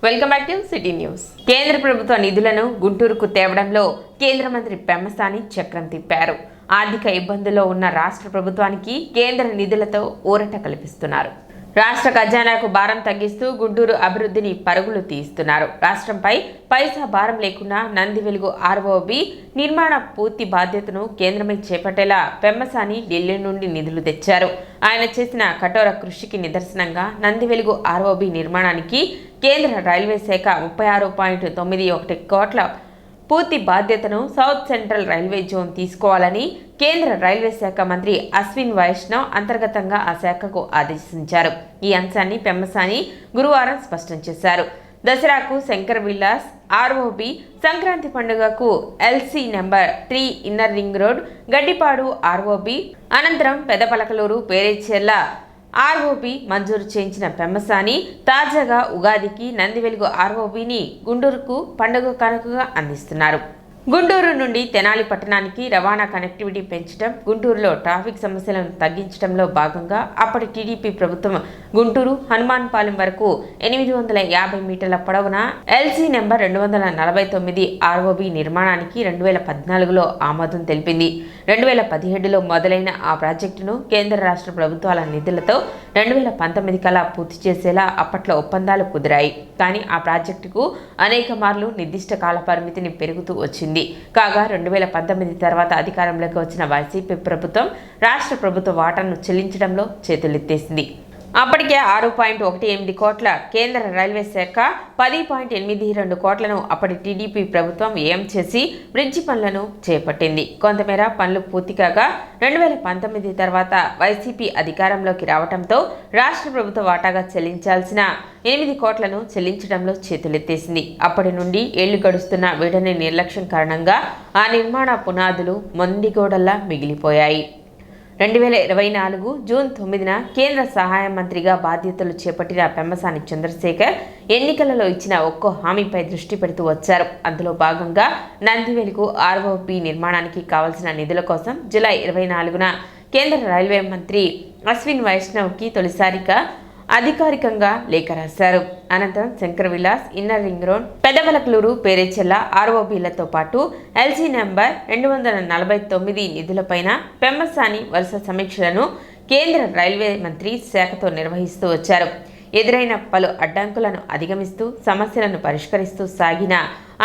Welcome back to city news. కేంద్ర ప్రభుత్వ నిధులను గుంటూరుకు తేవడంలో కేంద్ర మంత్రి పెమ్మసాని చక్రం తిప్పారు. ఆర్థిక ఇబ్బందుల్లో ఉన్న రాష్ట్ర ప్రభుత్వానికి కేంద్ర నిధులతో ఊరట కల్పిస్తున్నారు. రాష్ట్ర ఖజానాకు భారం తగ్గిస్తూ గుంటూరు అభివృద్ధిని పరుగులు తీస్తున్నారు. రాష్ట్రంపై పైసా భారం లేకుండా నంది వెలుగు ఆర్ఓబి నిర్మాణ పూర్తి బాధ్యతను కేంద్రమే చేపట్టేలా పెమ్మసాని ఢిల్లీ నుండి నిధులు తెచ్చారు. ఆయన చేసిన కఠోర కృషికి నిదర్శనంగా నంది వెలుగు ఆర్ఓబి నిర్మాణానికి కేంద్ర రైల్వే శాఖ 36.91 కోట్ల పూర్తి బాధ్యతను సౌత్ సెంట్రల్ రైల్వే జోన్ తీసుకోవాలని కేంద్ర రైల్వే శాఖ మంత్రి అశ్విన్ వైష్ణవ్ అంతర్గతంగా ఆ శాఖకు ఆదేశించారు. ఈ అంశాన్ని పెమ్మసాని గురువారం స్పష్టం చేశారు. దసరాకు శంకర్ విలాస్ ఆర్ఓబి, సంక్రాంతి పండుగకు LC number 3 inner ring road Gaddipadu ROB, అనంతరం పెదపలకలూరు పేరేచెర్ల ఆర్ఓబి మంజూరు చేయించిన పెమ్మసాని తాజాగా ఉగాదికి నంది వెలుగు ఆర్ఓబిని గుంటూరుకు పండుగ కానుకగా అందిస్తున్నారు. గుంటూరు నుండి తెనాలి పట్టణానికి రవాణా కనెక్టివిటీ పెంచడం, గుంటూరులో ట్రాఫిక్ సమస్యలను తగ్గించడంలో భాగంగా అప్పటి టీడీపీ ప్రభుత్వం గుంటూరు హనుమాన్పాలెం వరకు 850 మీటర్ల పొడవున ఎల్సీ నెంబర్ 249 ఆర్ఓబి నిర్మాణానికి 2014లో ఆమోదం తెలిపింది. 2017లో మొదలైన ఆ ప్రాజెక్టును కేంద్ర రాష్ట్ర ప్రభుత్వాల నిధులతో 2019 కల్లా పూర్తి చేసేలా అప్పట్లో ఒప్పందాలు కుదిరాయి. కానీ ఆ ప్రాజెక్టుకు అనేక మార్లు నిర్దిష్ట కాల పరిమితిని పెరుగుతూ వచ్చింది. కాగా 2019 తర్వాత అధికారంలోకి వచ్చిన వైసీపీ ప్రభుత్వం రాష్ట్ర ప్రభుత్వ వాటాను చెల్లించడంలో చేతులెత్తేసింది. అప్పటికే 6.18 కోట్ల, కేంద్ర రైల్వే శాఖ 10.82 కోట్లను అప్పటి టీడీపీ ప్రభుత్వం వ్యయం చేసి బ్రిడ్జి పనులను చేపట్టింది. కొంతమేర పనులు పూర్తి కాగా 2019 తర్వాత వైసీపీ అధికారంలోకి రావడంతో రాష్ట్ర ప్రభుత్వ వాటాగా చెల్లించాల్సిన 8 కోట్లను చెల్లించడంలో చేతులెత్తేసింది. అప్పటి నుండి ఏళ్లు గడుస్తున్న వీడని నిర్లక్ష్యం కారణంగా ఆ నిర్మాణ పునాదులు మొండిగోడల్లా మిగిలిపోయాయి. 2024 జూన్ 9న కేంద్ర సహాయ మంత్రిగా బాధ్యతలు చేపట్టిన పెమ్మసాని చంద్రశేఖర్ ఎన్నికలలో ఇచ్చిన ఒక్కో హామీపై దృష్టి పెడుతూ వచ్చారు. అందులో భాగంగా నంది వెలుగు ఆర్ఓబి నిర్మాణానికి కావాల్సిన నిధుల కోసం జూలై 24న కేంద్ర రైల్వే మంత్రి అశ్విన్ వైష్ణవ్కి తొలిసారిగా అధికారికంగా లేఖ రాశారు. అనంతరం Shankar Vilas inner ring road, Pedapalakaluru Perecherla ఆర్ఓబిలతో పాటు ఎల్సీ నెంబర్ 249 నిధులపైన పెమ్మసాని వరుస సమీక్షలను కేంద్ర రైల్వే మంత్రి శాఖతో నిర్వహిస్తూ వచ్చారు. ఎదురైన పలు అడ్డంకులను అధిగమిస్తూ సమస్యలను పరిష్కరిస్తూ సాగిన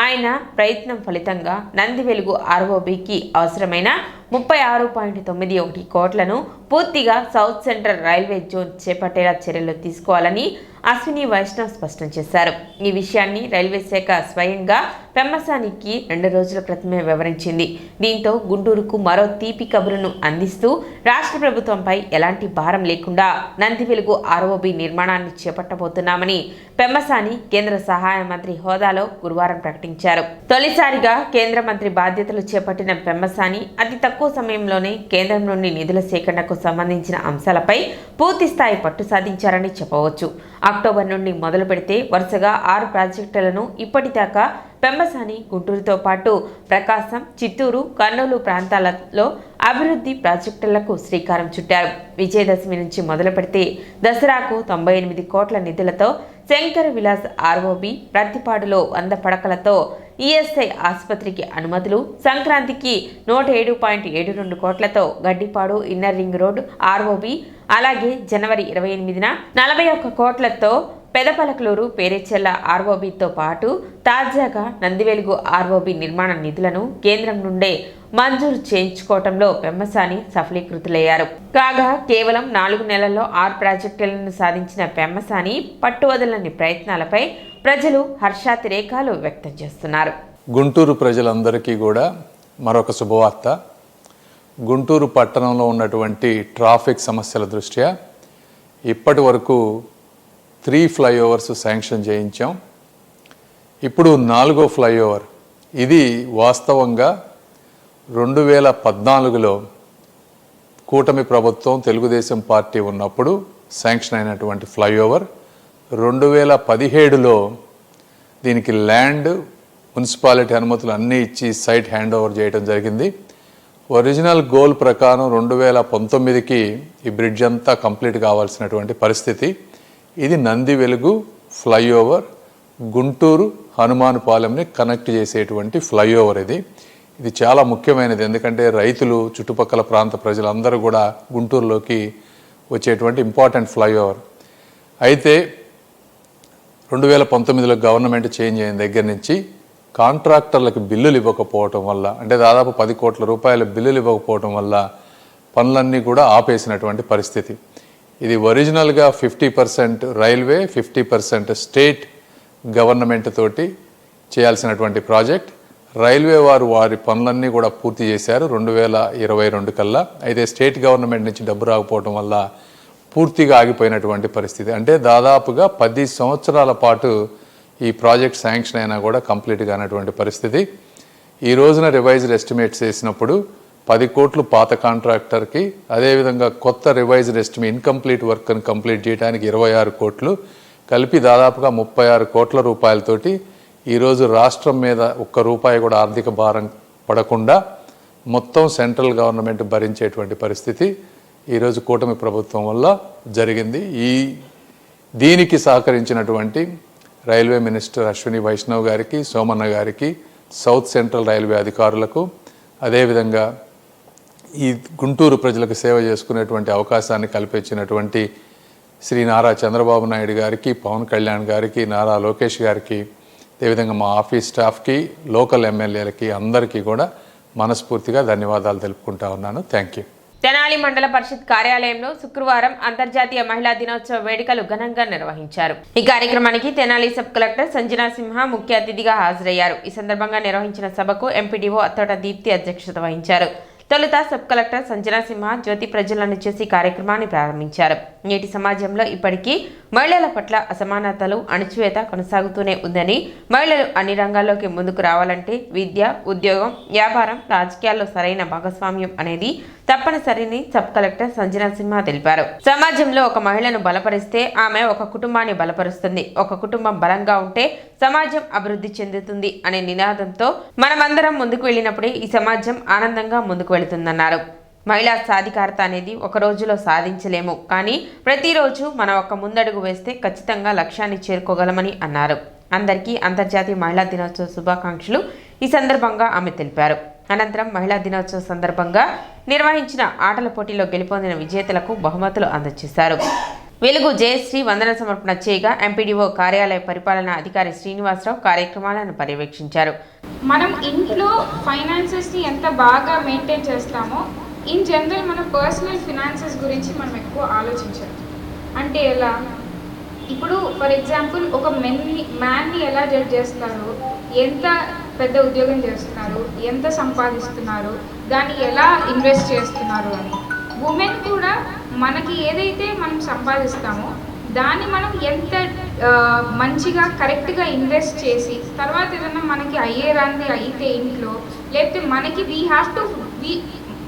ఆయన ప్రయత్నం ఫలితంగా నంది వెలుగు ఆర్ఓబికి అవసరమైన 36.91 కోట్లను పూర్తిగా సౌత్ సెంట్రల్ రైల్వే జోన్ చేపట్టేలా చర్యలు తీసుకోవాలని అశ్విని వైష్ణవ్ స్పష్టం చేశారు. ఈ విషయాన్ని రైల్వే శాఖ స్వయంగా పెమ్మసానికి 2 రోజుల క్రితమే వివరించింది. దీంతో గుంటూరుకు మరో తీపి కబురును అందిస్తూ రాష్ట్ర ప్రభుత్వంపై ఎలాంటి భారం లేకుండా నంది వెలుగు ఆర్ఓబి నిర్మాణాన్ని చేపట్టబోతున్నామని పెమ్మసాని కేంద్ర సహాయ మంత్రి హోదాలో గురువారం ప్రకటించారు. తొలిసారిగా కేంద్ర మంత్రి బాధ్యతలు చేపట్టిన పెమ్మసాని అతి తక్కువ సమయంలోనే కేంద్రం నుండి నిధుల సేకరణకు సంబంధించిన అంశాలపై పూర్తిస్థాయి పట్టు సాధించారని చెప్పవచ్చు. అక్టోబర్ నుండి మొదలు పెడితే వరుసగా 6 ప్రాజెక్టులను ఇప్పటిదాకా పెమ్మసాని గుంటూరుతో పాటు ప్రకాశం, చిత్తూరు, కర్నూలు ప్రాంతాలలో అభివృద్ధి ప్రాజెక్టులకు శ్రీకారం చుట్టారు. విజయదశమి నుంచి మొదలు పెడితే దసరాకు 98 కోట్ల నిధులతో శంకర్ విలాస్ ఆర్ఓబి, ప్రతిపాడులో 100 పడకలతో ఈఎస్ఐ ఆసుపత్రికి అనుమతులు, సంక్రాంతికి 107.72 కోట్లతో Gaddipadu inner ring road ROB, అలాగే జనవరి 28న 41 కోట్లతో పెదపలకలూరు పేరేచెర్ల ఆర్ఓబితో పాటు తాజాగా నంది వెలుగు ఆర్ఓబి నిర్మాణ నిధులను కేంద్రం నుండే మంజూరు చేయించుకోవడంలో పెమ్మసాని సఫలీకృతులయ్యారు. కాగా కేవలం 4 నెలల్లో 6 ప్రాజెక్టులను సాధించిన పెమ్మసాని పట్టువదలని ప్రయత్నాలపై ప్రజలు హర్షాతిరేకాలు వ్యక్తం చేస్తున్నారు. గుంటూరు ప్రజలందరికీ కూడా మరొక శుభవార్త. గుంటూరు పట్టణంలో ఉన్నటువంటి ట్రాఫిక్ సమస్యల దృష్ట్యా ఇప్పటి వరకు 3 ఫ్లైఓవర్స్ శాంక్షన్ చేయించాం. ఇప్పుడు 4వ ఫ్లైఓవర్, ఇది వాస్తవంగా 2014లో కూటమి ప్రభుత్వం తెలుగుదేశం పార్టీ ఉన్నప్పుడు శాంక్షన్ అయినటువంటి ఫ్లైఓవర్. 2017లో దీనికి ల్యాండ్, మున్సిపాలిటీ అనుమతులు అన్నీ ఇచ్చి సైట్ హ్యాండ్ ఓవర్ చేయడం జరిగింది. ఒరిజినల్ గోల్ ప్రకారం 2019కి ఈ బ్రిడ్జ్ అంతా కంప్లీట్ కావాల్సినటువంటి పరిస్థితి. ఇది నంది వెలుగు ఫ్లైఓవర్ గుంటూరు హనుమానుపాలెంని కనెక్ట్ చేసేటువంటి ఫ్లైఓవర్ ఇది చాలా ముఖ్యమైనది. ఎందుకంటే రైతులు, చుట్టుపక్కల ప్రాంత ప్రజలందరూ కూడా గుంటూరులోకి వచ్చేటువంటి ఇంపార్టెంట్ ఫ్లైఓవర్. అయితే 2019లో గవర్నమెంట్ చేంజ్ అయిన దగ్గర నుంచి కాంట్రాక్టర్లకు బిల్లులు ఇవ్వకపోవటం వల్ల, అంటే దాదాపు 10 కోట్ల రూపాయల బిల్లులు ఇవ్వకపోవటం వల్ల పనులన్నీ కూడా ఆపేసినటువంటి పరిస్థితి. ఇది ఒరిజినల్గా 50% రైల్వే, 50% స్టేట్ గవర్నమెంట్ తోటి చేయాల్సినటువంటి ప్రాజెక్ట్. రైల్వే వారి పనులన్నీ కూడా పూర్తి చేశారు 2022 కల్లా. అయితే స్టేట్ గవర్నమెంట్ నుంచి డబ్బు రాకపోవడం వల్ల పూర్తిగా ఆగిపోయినటువంటి పరిస్థితి. అంటే దాదాపుగా 10 సంవత్సరాల పాటు ఈ ప్రాజెక్ట్ శాంక్షన్ అయినా కూడా కంప్లీట్ కానటువంటి పరిస్థితి. ఈ రోజున రివైజ్డ్ ఎస్టిమేట్స్ వేసినప్పుడు 10 కోట్లు పాత కాంట్రాక్టర్కి, అదేవిధంగా కొత్త రివైజ్డ్ ఎస్టిమేట్ ఇన్కంప్లీట్ వర్క్ని కంప్లీట్ చేయడానికి 26 కోట్లు కలిపి దాదాపుగా 36 కోట్ల రూపాయలతోటి ఈరోజు రాష్ట్రం మీద ఒక్క రూపాయి కూడా ఆర్థిక భారం పడకుండా మొత్తం సెంట్రల్ గవర్నమెంట్ భరించేటువంటి పరిస్థితి ఈరోజు కూటమి ప్రభుత్వం వల్ల జరిగింది. దీనికి సహకరించినటువంటి రైల్వే మినిస్టర్ అశ్విని వైష్ణవ్ గారికి, సోమన్న గారికి, సౌత్ సెంట్రల్ రైల్వే అధికారులకు, అదేవిధంగా ఈ గుంటూరు ప్రజలకు సేవ చేసుకునేటువంటి అవకాశాన్ని కల్పించినటువంటి శ్రీ నారా చంద్రబాబు నాయుడు గారికి, పవన్ కళ్యాణ్ గారికి, నారా లోకేష్ గారికి, అదేవిధంగా మా ఆఫీస్ స్టాఫ్కి, లోకల్ ఎమ్మెల్యేలకి అందరికీ కూడా మనస్ఫూర్తిగా ధన్యవాదాలు తెలుపుకుంటా ఉన్నాను. Thank you. తెనాలి మండల పరిషత్ కార్యాలయంలో శుక్రవారం అంతర్జాతీయ మహిళా దినోత్సవ వేడుకలు ఘనంగా నిర్వహించారు. ఈ కార్యక్రమానికి తెనాలి సబ్ కలెక్టర్ సంజనా సింహ ముఖ్య అతిథిగా హాజరయ్యారు. ఈ సందర్భంగా నిర్వహించిన సభకు ఎంపీడీఓ అత్తోట దీప్తి అధ్యక్షత వహించారు. తొలుత సబ్ కలెక్టర్ సంజనా సింహ జ్యోతి ప్రజ్వలన చేసి కార్యక్రమాన్ని ప్రారంభించారు. నేటి సమాజంలో ఇప్పటికీ మహిళల పట్ల అసమానతలు, అణచివేత కొనసాగుతూనే ఉందని, మహిళలు అన్ని రంగాల్లోకి ముందుకు రావాలంటే విద్య, ఉద్యోగం, వ్యాపారం, రాజకీయాల్లో సరైన భాగస్వామ్యం అనేది తప్పనిసరిని సబ్ కలెక్టర్ సంజనా సింహ తెలిపారు. సమాజంలో ఒక మహిళను బలపరిస్తే ఆమె ఒక కుటుంబాన్ని బలపరుస్తుంది. ఒక కుటుంబం బలంగా ఉంటే సమాజం అభివృద్ధి చెందుతుంది అనే నినాదంతో మనమందరం ముందుకు వెళ్ళినప్పుడే ఈ సమాజం ఆనందంగా ముందుకు వెళుతుందన్నారు. మహిళా సాధికారత అనేది ఒక రోజులో సాధించలేము, కానీ ప్రతిరోజు మనం ఒక ముందడుగు వేస్తే ఖచ్చితంగా లక్ష్యాన్ని చేరుకోగలమని అన్నారు. అందరికీ అంతర్జాతీయ మహిళా దినోత్సవ శుభాకాంక్షలు ఈ సందర్భంగా ఆమె తెలిపారు. అనంతరం మహిళా దినోత్సవ సందర్భంగా నిర్వహించిన ఆటల పోటీలో గెలుపొందిన విజేతలకు బహుమతులు అందజేశారు. వెలుగు జయశ్రీ వందన సమర్పణ చేయగా ఎంపీడీఓ కార్యాలయ పరిపాలనా అధికారి శ్రీనివాసరావు కార్యక్రమాలను పర్యవేక్షించారు. మనం ఇంట్లో ఫైనాన్సెస్ని ఎంత బాగా మెయింటైన్ చేస్తామో, ఇన్ జనరల్ మన పర్సనల్ ఫినాన్సెస్ గురించి మనం ఎక్కువ ఆలోచించాలి. అంటే ఎలా, ఇప్పుడు ఫర్ ఎగ్జాంపుల్ ఒక మ్యాన్ని ఎలా జడ్జ్ చేస్తారు, ఎంత పెద్ద ఉద్యోగం చేస్తున్నారు, ఎంత సంపాదిస్తున్నారు, దాన్ని ఎలా ఇన్వెస్ట్ చేస్తున్నారు అని. ఉమెన్ కూడా మనకి ఏదైతే మనం సంపాదిస్తామో దాన్ని మనం ఎంత మంచిగా కరెక్ట్గా ఇన్వెస్ట్ చేసి తర్వాత ఏదైనా మనకి అయ్యేరాంది అయితే ఇంట్లో, లేకపోతే మనకి we have to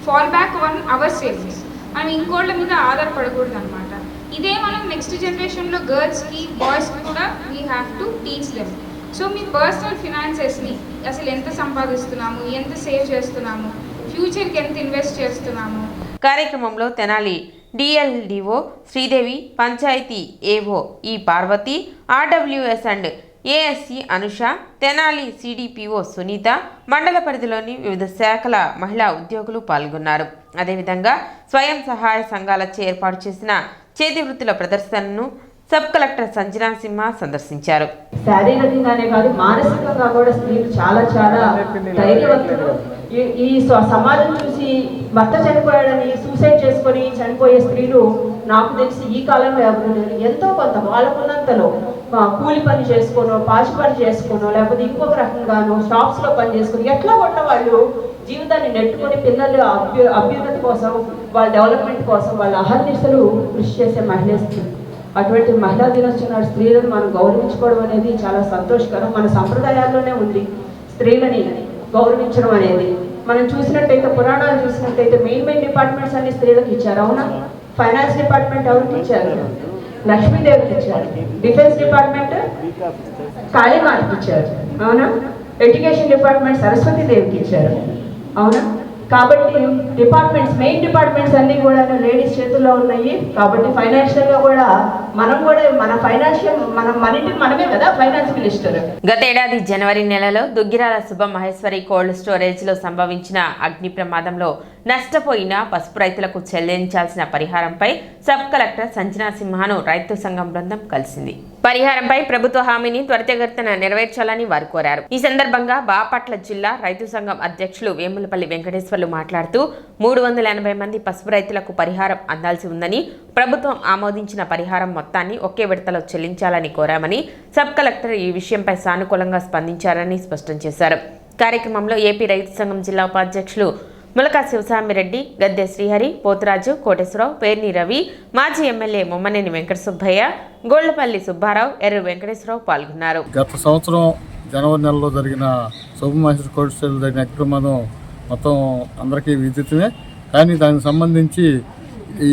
fall back on hour savings. మనం ఇంకోళ్ళ మీద ఆధారపడకూడదు అనమాట. ఇదే మనం నెక్స్ట్ జనరేషన్లో గర్ల్స్కి, బాయ్స్కి కూడా we have to teach them. So మీ పర్సనల్ ఫినాన్సెస్ని అసలు ఎంత సంపాదిస్తున్నాము, ఎంత సేవ్ చేస్తున్నాము, ఫ్యూచర్కి ఎంత ఇన్వెస్ట్ చేస్తున్నాము. కార్యక్రమంలో Tenali DLDO Sridevi, panchayati AO E Parvathi, RWS and ASC Anusha, Tenali CDPO Sunitha, మండల పరిధిలోని వివిధ శాఖల మహిళా ఉద్యోగులు పాల్గొన్నారు. అదేవిధంగా స్వయం సహాయ సంఘాలచే ఏర్పాటు చేసిన చేతి వృత్తుల ప్రదర్శనను సబ్ కలెక్టర్ సంజనా సింహ సందర్శించారు. శారీరకంగానే కాదు, మానసికంగా కూడా స్త్రీలు చాలా ధైర్యవంతులు. ఈ సమాజం చూసి భర్త చనిపోయాడని సూసైడ్ చేసుకొని చనిపోయే స్త్రీలు నాకు తెలిసి ఈ కాలంలో ఎవరు లేరు. ఎంతో కొంత వాళ్ళకున్నంతలో కూలి పని చేసుకోనో, పాచి పని చేసుకోనో, లేకపోతే ఇంకొక రకంగానో షాప్స్లో పని చేసుకుని ఎట్లా కొట్ట వాళ్ళు జీవితాన్ని నెట్టుకొని పిల్లల అభ్యున్నతి కోసం, వాళ్ళ డెవలప్మెంట్ కోసం వాళ్ళ అహర్నిశలు కృషి చేసే మహిళ స్త్రీ. అటువంటి మహిళా దినోత్సవం నాడు స్త్రీలను మనం గౌరవించుకోవడం అనేది చాలా సంతోషకరం. మన సంప్రదాయాల్లోనే ఉంది స్త్రీలని గౌరవించడం అనేది. మనం చూసినట్టయితే, పురాణాలు చూసినట్టయితే మెయిన్ డిపార్ట్మెంట్స్ అన్ని స్త్రీలకు ఇచ్చారు, అవునా? ఫైనాన్స్ డిపార్ట్మెంట్ ఎవరికి ఇచ్చారు? లక్ష్మీదేవికి ఇచ్చారు. డిఫెన్స్ డిపార్ట్మెంట్ కాళీమాతకి ఇచ్చారు, అవునా? ఎడ్యుకేషన్ డిపార్ట్మెంట్ సరస్వతీ దేవికి ఇచ్చారు, అవునా? కాబట్టి మెయిన్ డిపార్ట్మెంట్స్ అన్నీ కూడా లేడీస్ చేతుల్లో ఉన్నాయి. కాబట్టి ఫైనాన్షియల్గా కూడా మనం కూడా మన ఇంటికి మనమే కదా ఫైనాన్స్ మినిస్టర్. గతేడాది జనవరి నెలలో దుగ్గిరాల శుభ మహేశ్వరి కోల్డ్ స్టోరేజ్ లో సంభవించిన అగ్ని ప్రమాదంలో నష్టపోయిన పసుపు రైతులకు చెల్లించాల్సిన పరిహారంపై సబ్ కలెక్టర్ సంజనా సింహాను రైతు సంఘం బృందం కలిసింది. పరిహారంపై ప్రభుత్వ హామీని త్వరితగతిన నెరవేర్చాలని వారు కోరారు. ఈ సందర్భంగా బాపట్ల జిల్లా రైతు సంఘం అధ్యక్షులు వేములపల్లి వెంకటేశ్వర్లు మాట్లాడుతూ 380 మంది పసుపు రైతులకు పరిహారం అందాల్సి ఉందని, ప్రభుత్వం ఆమోదించిన పరిహారం మొత్తాన్ని ఒకే విడతలో చెల్లించాలని కోరామని, సబ్ కలెక్టర్ ఈ విషయంపై సానుకూలంగా స్పందించారని స్పష్టం చేశారు. కార్యక్రమంలో ఏపీ రైతు సంఘం జిల్లా ఉపాధ్యక్షులు ములకా శివసామిరెడ్డి, గద్దె శ్రీహరి, పోతురాజు, కోటేశ్వరరావు, పేర్ని రవి, మాజీ ఎమ్మెల్యే మొమ్మనేని వెంకట సుబ్బయ్య, గోళ్లపల్లి సుబ్బారావు, ఎర్ర వెంకటేశ్వరరావు పాల్గొన్నారు. గత సంవత్సరం జనవరి నెలలో జరిగిన శుభమహేశ్వరి కోల్డ్ స్టోరేజ్ జరిగిన అగ్ని ప్రమాదం మొత్తం అందరికీ విదితమే. కానీ దానికి సంబంధించి ఈ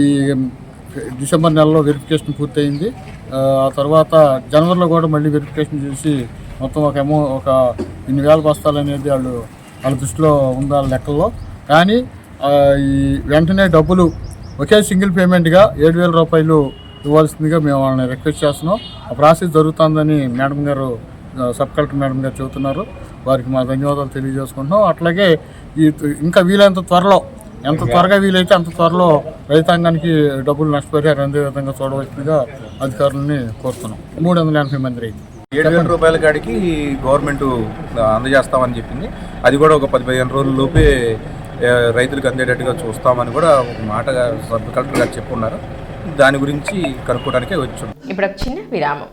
డిసెంబర్ నెలలో వెరిఫికేషన్ పూర్తయింది. ఆ తర్వాత జనవరిలో కూడా మళ్ళీ వెరిఫికేషన్ చేసి మొత్తం ఒక 8,000 బస్తాలు అనేది వాళ్ళ దృష్టిలో ఉండాలి లెక్కల్లో. కానీ ఈ వెంటనే డబ్బులు ఒకే సింగిల్ పేమెంట్గా 7,000 రూపాయలు ఇవ్వాల్సిందిగా మేము వాళ్ళని రిక్వెస్ట్ చేస్తున్నాం. ఆ ప్రాసెస్ జరుగుతుందని మేడం గారు, సబ్ కలెక్టర్ మేడం గారు చెబుతున్నారు. వారికి మా ధన్యవాదాలు తెలియజేసుకుంటున్నాం. అట్లాగే ఇంకా వీలైనంత త్వరలో, ఎంత త్వరగా వీలైతే అంత త్వరలో రైతాంగానికి డబ్బులు నష్టపరిహారం అందే విధంగా చూడవలసిందిగా అధికారులని కోరుతున్నాం. 380 మంది రైతులు 7,000 రూపాయల కాడికి గవర్నమెంట్ అందజేస్తామని చెప్పింది. అది కూడా ఒక 10-15 రోజుల లోపే రైతులకు అందేటట్టుగా చూస్తామని కూడా ఒక మాట సబ్ కలెక్టర్ గారు చెప్పున్నారు. దాని గురించి కనుక్కోవడానికే వచ్చాం. ఇప్పుడు ఒక చిన్న విరామం.